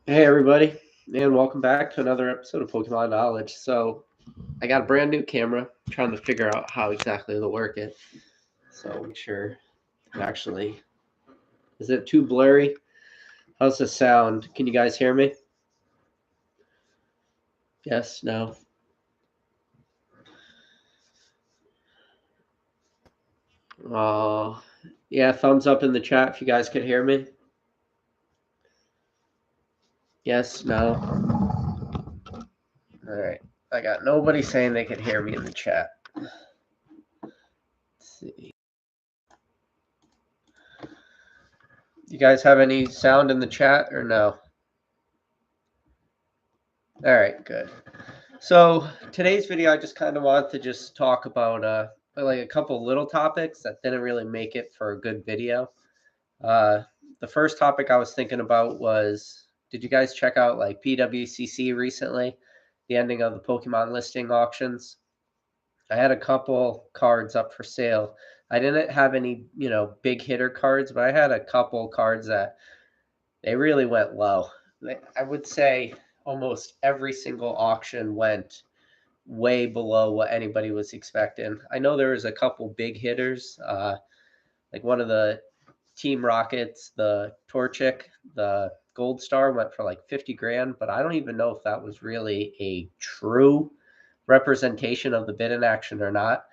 Hey everybody, and welcome back to another episode of Pokemon Knowledge. So I got a brand new camera, trying to figure out how exactly to work it. So make sure it actually is it too blurry? How's the sound? Can you guys hear me? Yes, no. Uh yeah, thumbs up in the chat if you guys could hear me. Yes, no. All right. I got nobody saying they could hear me in the chat. Let's see. You guys have any sound in the chat or no? All right, good. So today's video, I just kind of want to just talk about like a couple little topics that didn't really make it for a good video. Uh, the first topic I was thinking about was, did you guys check out like PWCC recently? The ending of the Pokemon listing auctions. I had a couple cards up for sale. I didn't have any, big hitter cards, but I had a couple cards that they really went low. I would say almost every single auction went way below what anybody was expecting. I know there was a couple big hitters, like one of the Team Rockets, the Torchic, the Gold Star went for like 50 grand, but I don't even know if that was really a true representation of the bid in action or not.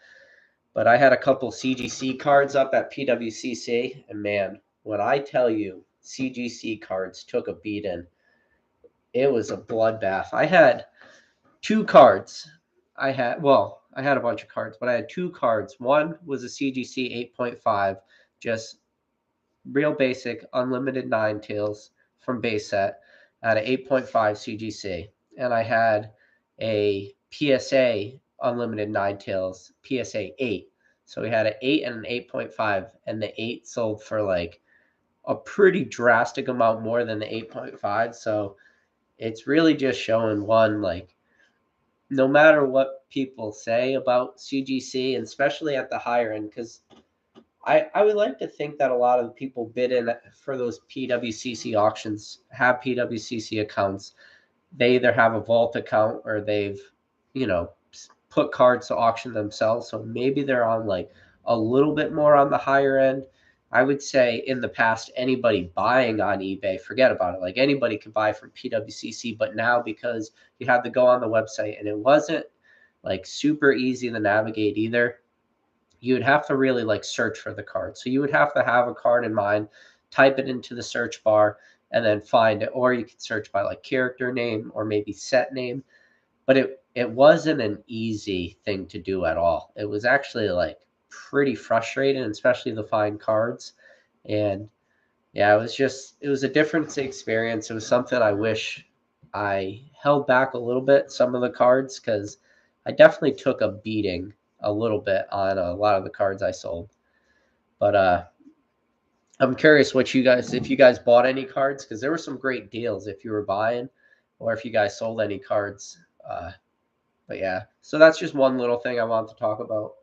But I had a couple CGC cards up at PWCC, and man, when I tell you CGC cards took a beating, it was a bloodbath. I had two cards. I had a bunch of cards, but I had two cards. One was a CGC 8.5, just real basic, unlimited Nine Tails from base set at an 8.5 CGC. And I had a PSA unlimited Nine Tails, PSA 8. So we had an 8 and an 8.5, and the 8 sold for like a pretty drastic amount more than the 8.5. So it's really just showing one, like, no matter what people say about CGC, and especially at the higher end, because I would like to think that a lot of the people bid in for those PWCC auctions have PWCC accounts. They either have a vault account or they've, you know, put cards to auction themselves. So maybe they're on like a little bit more on the higher end. I would say in the past, anybody buying on eBay, forget about it. Like anybody could buy from PWCC, but now because you had to go on the website and it wasn't like super easy to navigate either, you would have to really like search for the card. So you would have to have a card in mind, type it into the search bar, and then find it. Or you could search by like character name or maybe set name. But it wasn't an easy thing to do at all. It was actually like pretty frustrating, especially to find cards. And yeah, it was a different experience. It was something I wish I held back a little bit, some of the cards, because I definitely took a beating a little bit on a lot of the cards I sold. But I'm curious what you guys, if you guys bought any cards, because there were some great deals if you were buying, or if you guys sold any cards. But yeah, so that's just one little thing I want to talk about.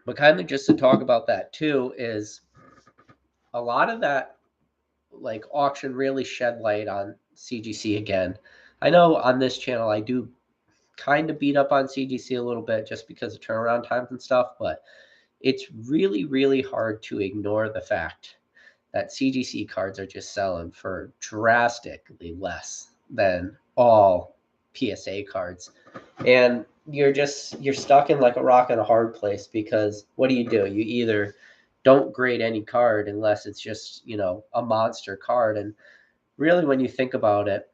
But kind of just to talk about that too is a lot of that like auction really shed light on CGC again. I know on this channel I do kind of beat up on CGC a little bit just because of turnaround times and stuff, but it's really, really hard to ignore the fact that CGC cards are just selling for drastically less than all PSA cards. And you're stuck in like a rock and a hard place because what do? You either don't grade any card unless it's just, a monster card. And really when you think about it,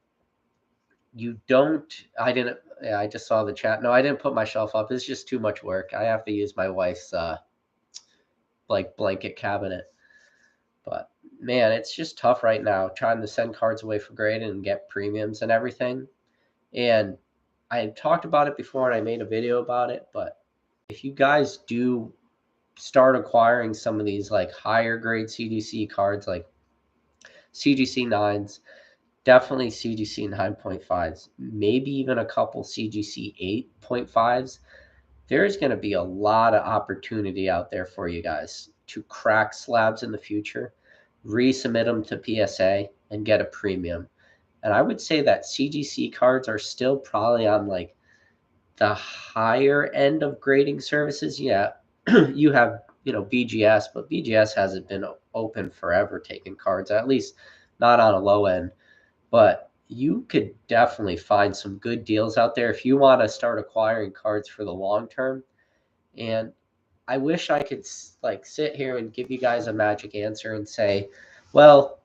you don't I didn't yeah, I just saw the chat. No, I didn't put my shelf up. It's just too much work. I have to use my wife's like blanket cabinet. But man, it's just tough right now trying to send cards away for grading and get premiums and everything. And I talked about it before and I made a video about it, but if you guys do start acquiring some of these like higher grade CGC cards like CGC 9s, definitely CGC 9.5s, maybe even a couple CGC 8.5s, there's going to be a lot of opportunity out there for you guys to crack slabs in the future. resubmit them to PSA, and get a premium. And I would say that CGC cards are still probably on like the higher end of grading services. Yeah, you have, BGS, but BGS hasn't been open forever taking cards, at least not on a low end. But you could definitely find some good deals out there if you want to start acquiring cards for the long term. And I wish I could like sit here and give you guys a magic answer and say, well,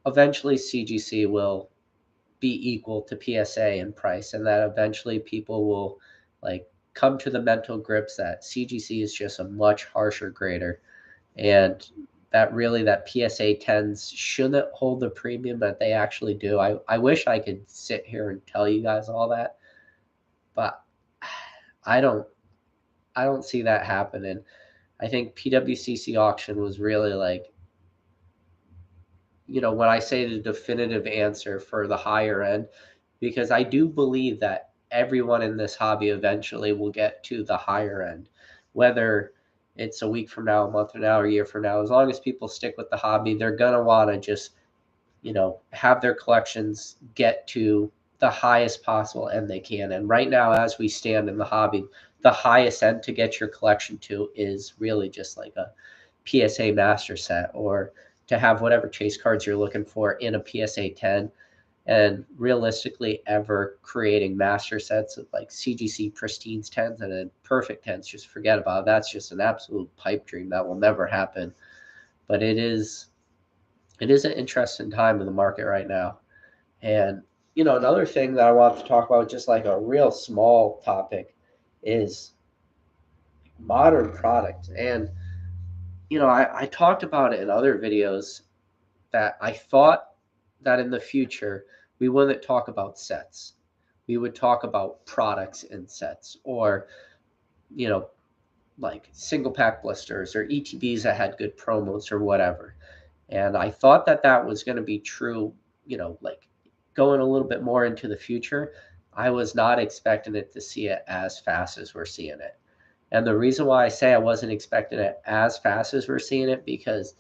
eventually CGC will be equal to PSA in price, and that eventually people will like come to the mental grips that CGC is just a much harsher grader, and that really that PSA 10s shouldn't hold the premium that they actually do. I wish I could sit here and tell you guys all that, but I don't I don't see that happening. I think PWCC auction was really like, when I say the definitive answer for the higher end, because I do believe that everyone in this hobby eventually will get to the higher end, whether it's a week from now, a month from now, or a year from now. As long as people stick with the hobby, they're going to want to just, have their collections get to the highest possible end they can. And right now, as we stand in the hobby, the highest end to get your collection to is really just like a PSA master set, or to have whatever chase cards you're looking for in a PSA 10. And realistically, ever creating master sets of like CGC pristines 10s and then perfect 10s, just forget about it. That's just an absolute pipe dream that will never happen. But it is an interesting time in the market right now. And another thing that I want to talk about, just like a real small topic, is modern product. And I talked about it in other videos, that I thought that in the future we wouldn't talk about sets. We would talk about products in sets, or, you know, like single pack blisters or ETBs that had good promos or whatever. And I thought that that was going to be true, like going a little bit more into the future. I was not expecting it to see it as fast as we're seeing it. And the reason why I say I wasn't expecting it as fast as we're seeing it, because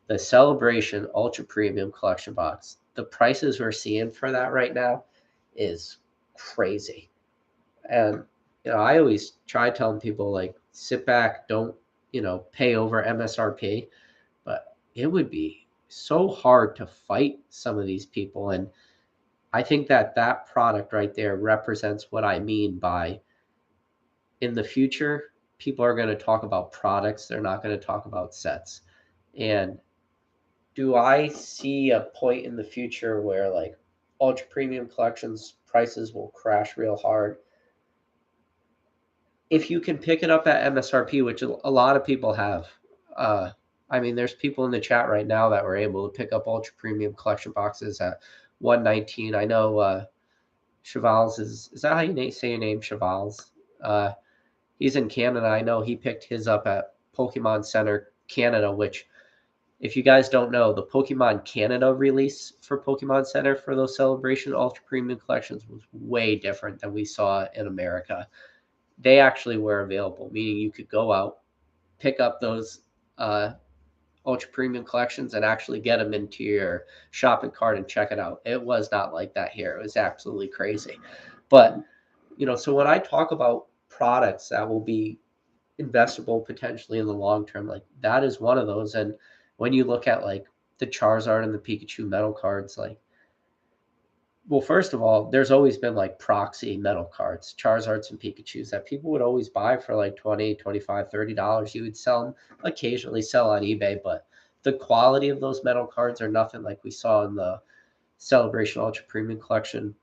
the Celebration Ultra Premium Collection Box, the prices we're seeing for that right now is crazy. And I always try telling people, like, sit back, don't pay over MSRP. But it would be so hard to fight some of these people. And I think that that product right there represents what I mean by, in the future, people are going to talk about products, they're not going to talk about sets. And do I see a point in the future where like ultra premium collections prices will crash real hard? If you can pick it up at MSRP, which a lot of people have. uh I mean, there's people in the chat right now that were able to pick up ultra premium collection boxes at 119. I know Chevals is that how you say your name, Chevals? uh he's in Canada. I know he picked his up at Pokemon Center Canada, which, if you guys don't know, the Pokemon Canada release for Pokemon Center for those Celebration Ultra Premium collections was way different than we saw in America. They actually were available, meaning you could go out, pick up those uh, Ultra Premium collections, and actually get them into your shopping cart and check it out. It was not like that here. It was absolutely crazy. But, so when I talk about products that will be investable potentially in the long term, like that is one of those. And when you look at like the Charizard and the Pikachu metal cards, like, well, first of all, there's always been like proxy metal cards, Charizards and Pikachus, that people would always buy for like 20, 25, $30. You would sell them, occasionally sell on eBay, but the quality of those metal cards are nothing like we saw in the Celebration Ultra Premium Collection.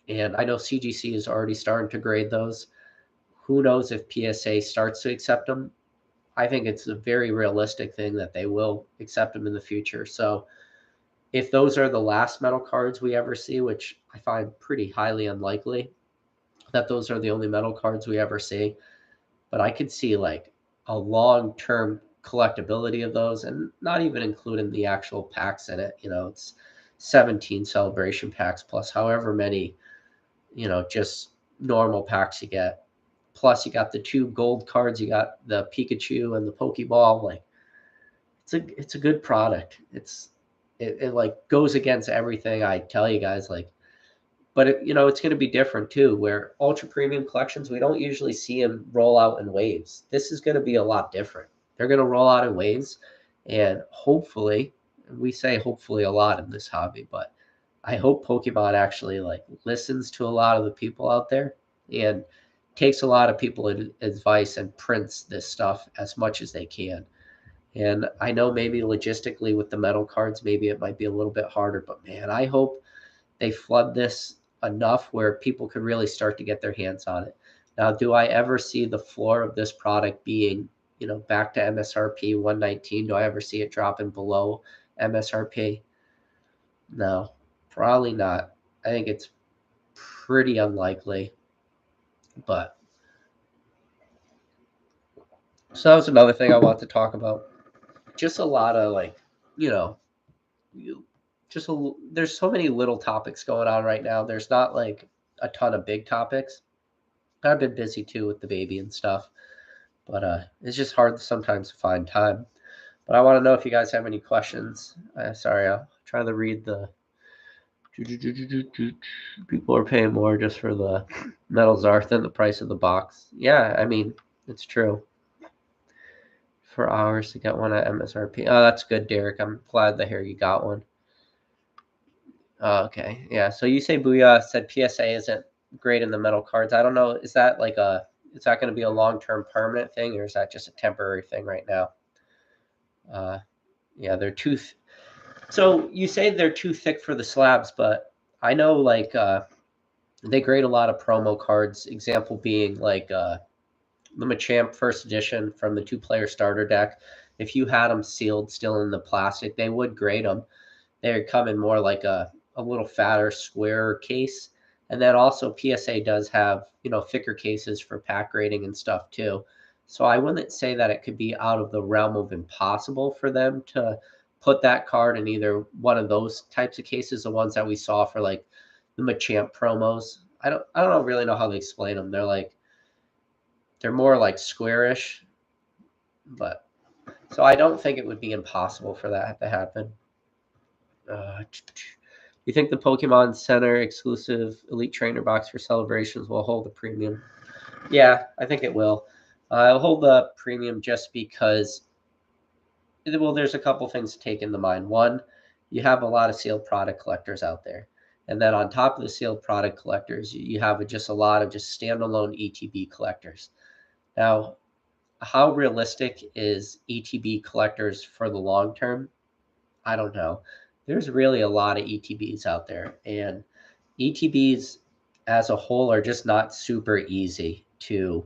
And I know CGC is already starting to grade those. Who knows if PSA starts to accept them? I think it's a very realistic thing that they will accept them in the future. So if those are the last metal cards we ever see, which I find pretty highly unlikely, that those are the only metal cards we ever see, but I could see like a long-term collectability of those, and not even including the actual packs in it. It's 17 celebration packs plus however many, just normal packs you get. Plus you got the two gold cards, you got the Pikachu and the Pokeball. Like, it's a good product. It like goes against everything I tell you guys, like, but it's going to be different too, where ultra premium collections, we don't usually see them roll out in waves. This is going to be a lot different. They're going to roll out in waves, and hopefully, we say hopefully a lot in this hobby, but I hope Pokemon actually like listens to a lot of the people out there and takes a lot of people's advice and prints this stuff as much as they can. And I know maybe logistically with the metal cards, maybe it might be a little bit harder, but man, I hope they flood this enough where people could really start to get their hands on it. Now, do I ever see the floor of this product being, back to MSRP 119? Do I ever see it dropping below MSRP? No, probably not. I think it's pretty unlikely. But so that was another thing I want to talk about. Just a lot of like, you know, you there's so many little topics going on right now. There's not like a ton of big topics. I've been busy too with the baby and stuff, but it's just hard sometimes to find time. But I want to know if you guys have any questions. Sorry, I'll try to read the. People are paying more just for the metal Zarth than the price of the box. Yeah, I mean, it's true. For hours to get one at MSRP. Oh, that's good, Derek. I'm glad to hear you got one. Okay, yeah. So you say Booyah said PSA isn't great in the metal cards. I don't know. Is that going to be a long-term permanent thing, or is that just a temporary thing right now? Yeah, they're too. So you say they're too thick for the slabs, but I know like they grade a lot of promo cards. Example being like the Machamp First Edition from the two-player starter deck. If you had them sealed still in the plastic, they would grade them. They would come in more like a little fatter, squarer case. And then also PSA does have, thicker cases for pack grading and stuff too. So I wouldn't say that it could be out of the realm of impossible for them to put that card in either one of those types of cases, the ones that we saw for like the Machamp promos. I don't really know how to explain them. They're more like squarish, but so I don't think it would be impossible for that to happen. You think the Pokemon Center exclusive Elite Trainer box for celebrations will hold a premium? Yeah, I think it will. It'll hold the premium just because, well, there's a couple things to take into mind. One, you have a lot of sealed product collectors out there. And then on top of the sealed product collectors, you have just a lot of just standalone ETB collectors. Now, how realistic is ETB collectors for the long term? I don't know. There's really a lot of ETBs out there, and ETBs as a whole are just not super easy to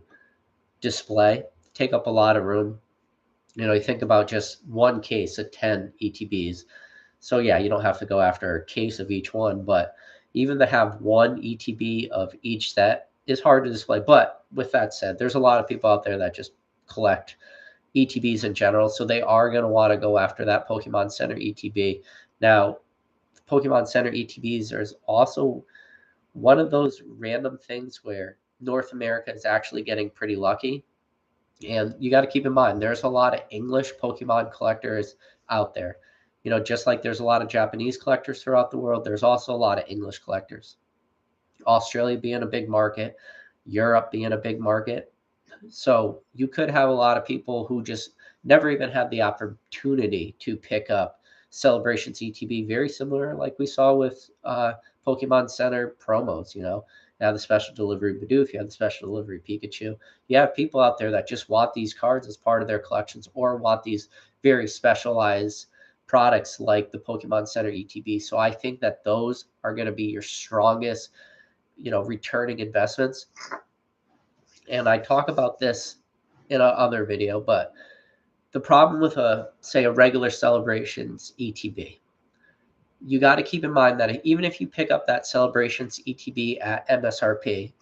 display, take up a lot of room. You think about just one case of 10 ETBs. So, yeah, you don't have to go after a case of each one, but even to have one ETB of each set is hard to display. But with that said, there's a lot of people out there that just collect ETBs in general. So they are going to want to go after that Pokemon Center ETB. Now, Pokemon Center ETBs is also one of those random things where North America is actually getting pretty lucky. And you got to keep in mind, there's a lot of English Pokemon collectors out there. Just like there's a lot of Japanese collectors throughout the world, there's also a lot of English collectors. Australia being a big market, Europe being a big market. So you could have a lot of people who just never even had the opportunity to pick up Celebrations ETB, very similar like we saw with Pokemon Center promos. You have the special delivery Bidoof, you have the special delivery Pikachu. You have people out there that just want these cards as part of their collections or want these very specialized products like the Pokemon Center ETB. So I think that those are going to be your strongest, returning investments. And I talk about this in another video, but the problem with say a regular Celebrations ETB, you got to keep in mind that even if you pick up that Celebrations ETB at MSRP,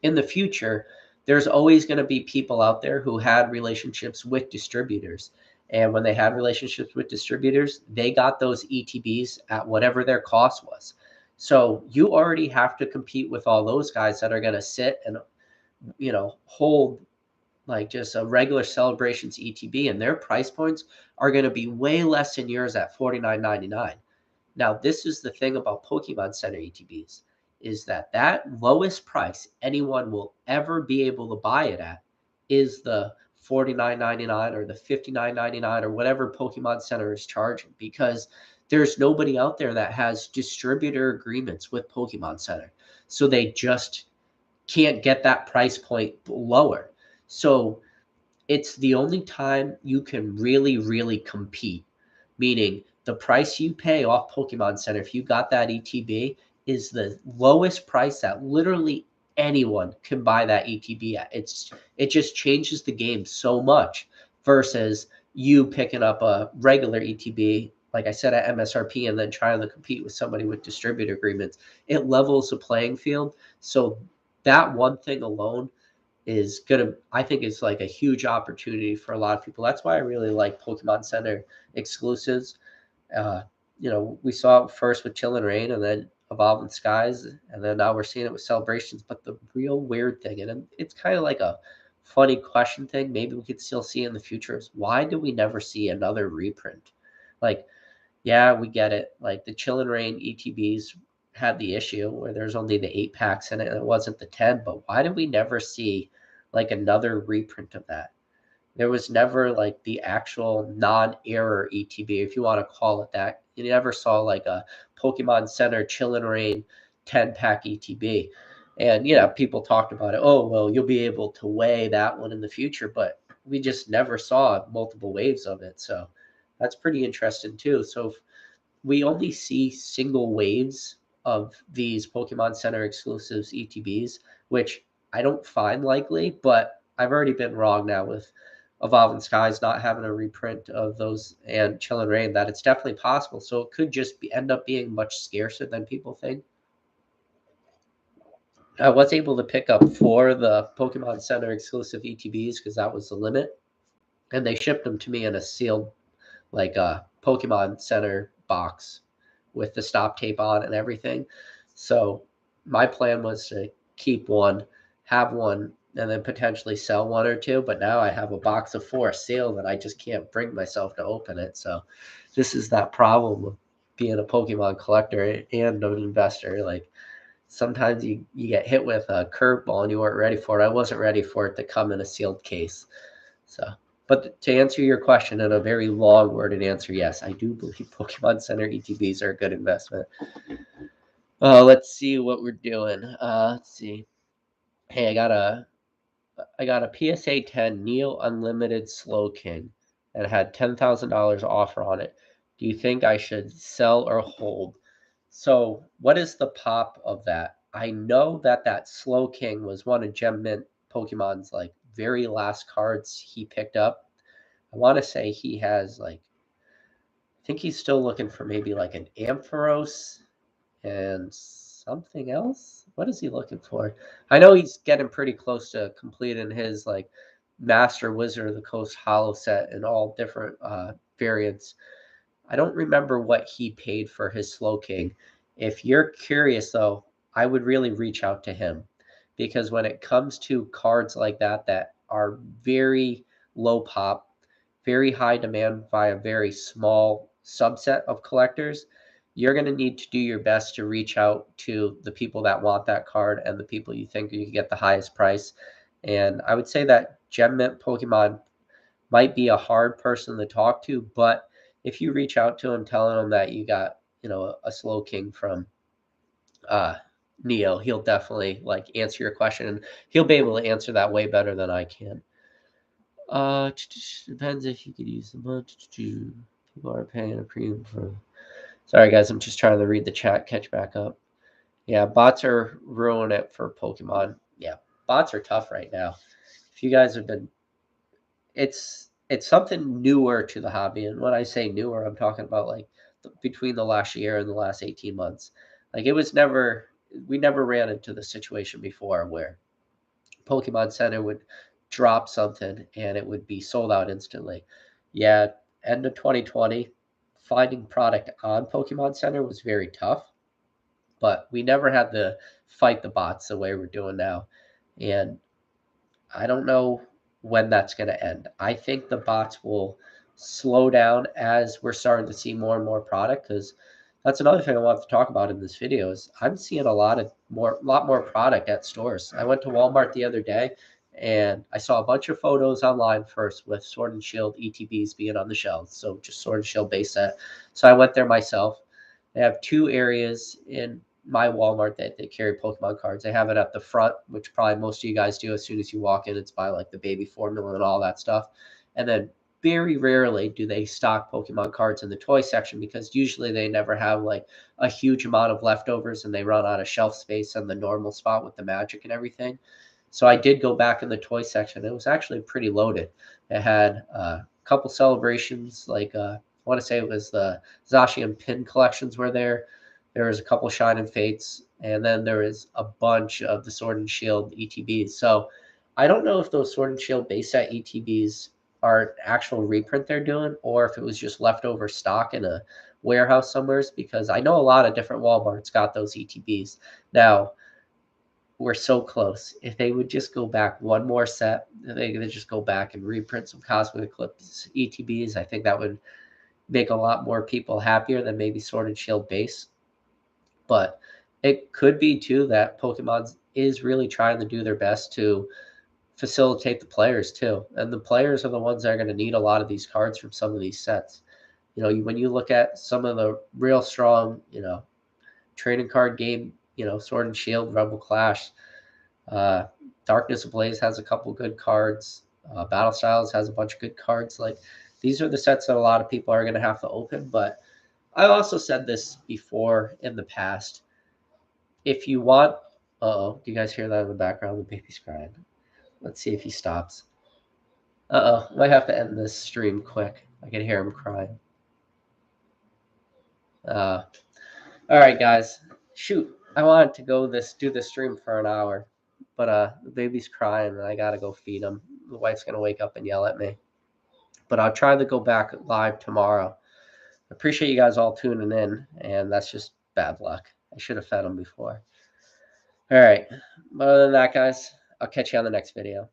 in the future, there's always going to be people out there who had relationships with distributors. And when they had relationships with distributors, they got those ETBs at whatever their cost was. So you already have to compete with all those guys that are going to sit and hold like just a regular Celebrations ETB, and their price points are going to be way less than yours at $49.99. Now, this is the thing about Pokemon Center ETBs, is that lowest price anyone will ever be able to buy it at is the $49.99 or the $59.99 or whatever Pokemon Center is charging, because there's nobody out there that has distributor agreements with Pokemon Center. So they just can't get that price point lower. So it's the only time you can really, really compete, meaning the price you pay off Pokemon Center, if you got that ETB, is the lowest price that literally anyone can buy that ETB at. It just changes the game so much versus you picking up a regular ETB, like I said, at MSRP, and then trying to compete with somebody with distributor agreements. It levels the playing field. So that one thing alone is gonna, I think it's like a huge opportunity for a lot of people. That's why I really like Pokemon Center exclusives. Uh, we saw it first with Chill and Rain, and then Evolving Skies, and then now we're seeing it with Celebrations. But the real weird thing, and it's kind of like a funny question thing, maybe we could still see in the future, is why do we never see another reprint? Like, yeah, we get it. Like the Chill and Rain ETBs had the issue where there's only the 8 packs in it and it wasn't the 10. But why did we never see like another reprint of that? There was never like the actual non-error ETB, if you want to call it that. You never saw like a Pokemon Center Chill and Rain 10-pack ETB. And people talked about it. Oh, well, you'll be able to weigh that one in the future, but we just never saw multiple waves of it. So that's pretty interesting too. So if we only see single waves of these Pokemon Center exclusives ETBs, which I don't find likely, but I've already been wrong now with Evolving Skies not having a reprint of those and Chill and Rain, that it's definitely possible. So it could just end up being much scarcer than people think. I was able to pick up 4 of the Pokemon Center exclusive ETBs because that was the limit, and they shipped them to me in a sealed, like a Pokemon Center box with the stop tape on and everything. So my plan was to keep one, have one, and then potentially sell 1 or 2. But now I have a box of 4 sealed and I just can't bring myself to open it. So this is that problem of being a Pokemon collector and an investor. Like sometimes you get hit with a curveball and you weren't ready for it. I wasn't ready for it to come in a sealed case. So, but to answer your question in a very long-worded answer, yes, I do believe Pokemon Center ETBs are a good investment. Let's see what we're doing. Let's see. Hey, I got a PSA 10 Neo Unlimited Slow King and had $10,000 offer on it. Do you think I should sell or hold? So, what is the pop of that? I know that Slow King was one of Gem Mint Pokemon's like very last cards he picked up. I want to say he has like, I think he's still looking for maybe like an Ampharos and something else. What is he looking for? I know he's getting pretty close to completing his like Master Wizard of the Coast Hollow set in all different variants. I don't remember what he paid for his Slow King. If you're curious though, I would really reach out to him, because when it comes to cards like that are very low pop, very high demand by a very small subset of collectors, you're going to need to do your best to reach out to the people that want that card and the people you think you can get the highest price. And I would say that Gem Mint Pokemon might be a hard person to talk to, but if you reach out to him telling him that you got, a Slow King from uh Neo, he'll definitely like answer your question, and he'll be able to answer that way better than I can. Depends if you could use the month. People are paying a premium for. Sorry guys, I'm just trying to read the chat, catch back up. Yeah, bots are ruining it for Pokemon. Yeah, bots are tough right now. If you guys have been, it's something newer to the hobby, and when I say newer, I'm talking about like between the last year and the last 18 months. Like we never ran into the situation before where Pokemon Center would drop something and it would be sold out instantly. Yeah, end of 2020, finding product on Pokemon Center was very tough, but we never had to fight the bots the way we're doing now. And I don't know when that's going to end. I think the bots will slow down as we're starting to see more and more product, because that's another thing I want to talk about in this video is I'm seeing a lot more product at stores. I went to Walmart the other day and I saw a bunch of photos online first with Sword and Shield ETBs being on the shelves. So just Sword and Shield base set. So I went there myself. They have two areas in my Walmart that they carry Pokemon cards. They have it at the front, which probably most of you guys do. As soon as you walk in, it's by like the baby formula and all that stuff. And then very rarely do they stock Pokemon cards in the toy section, because usually they never have like a huge amount of leftovers and they run out of shelf space in the normal spot with the magic and everything. So I did go back in the toy section. It was actually pretty loaded. It had a couple celebrations, like I want to say it was the Zacian pin collections were there. There was a couple Shine and Fates, and then there was a bunch of the Sword and Shield ETBs. So I don't know if those Sword and Shield base set ETBs are an actual reprint they're doing, or if it was just leftover stock in a warehouse somewhere, because I know a lot of different Walmarts got those ETBs. Now, we're so close. If they would just go back one more set, they could just go back and reprint some Cosmic Eclipse ETBs. I think that would make a lot more people happier than maybe Sword and Shield base. But it could be too that Pokemon is really trying to do their best to facilitate the players too. And the players are the ones that are going to need a lot of these cards from some of these sets. You know, when you look at some of the real strong, trading card game, Sword and Shield, Rebel Clash, uh, Darkness Ablaze has a couple good cards. Battle Styles has a bunch of good cards. Like, these are the sets that a lot of people are going to have to open. But I also said this before in the past. If you want, do you guys hear that in the background? The baby's crying. Let's see if he stops. Might have to end this stream quick. I can hear him crying. All right, guys. Shoot, I wanted to do this stream for an hour, but the baby's crying and I gotta go feed him. The wife's gonna wake up and yell at me. But I'll try to go back live tomorrow. Appreciate you guys all tuning in, and that's just bad luck. I should have fed him before. All right. Other than that, guys, I'll catch you on the next video.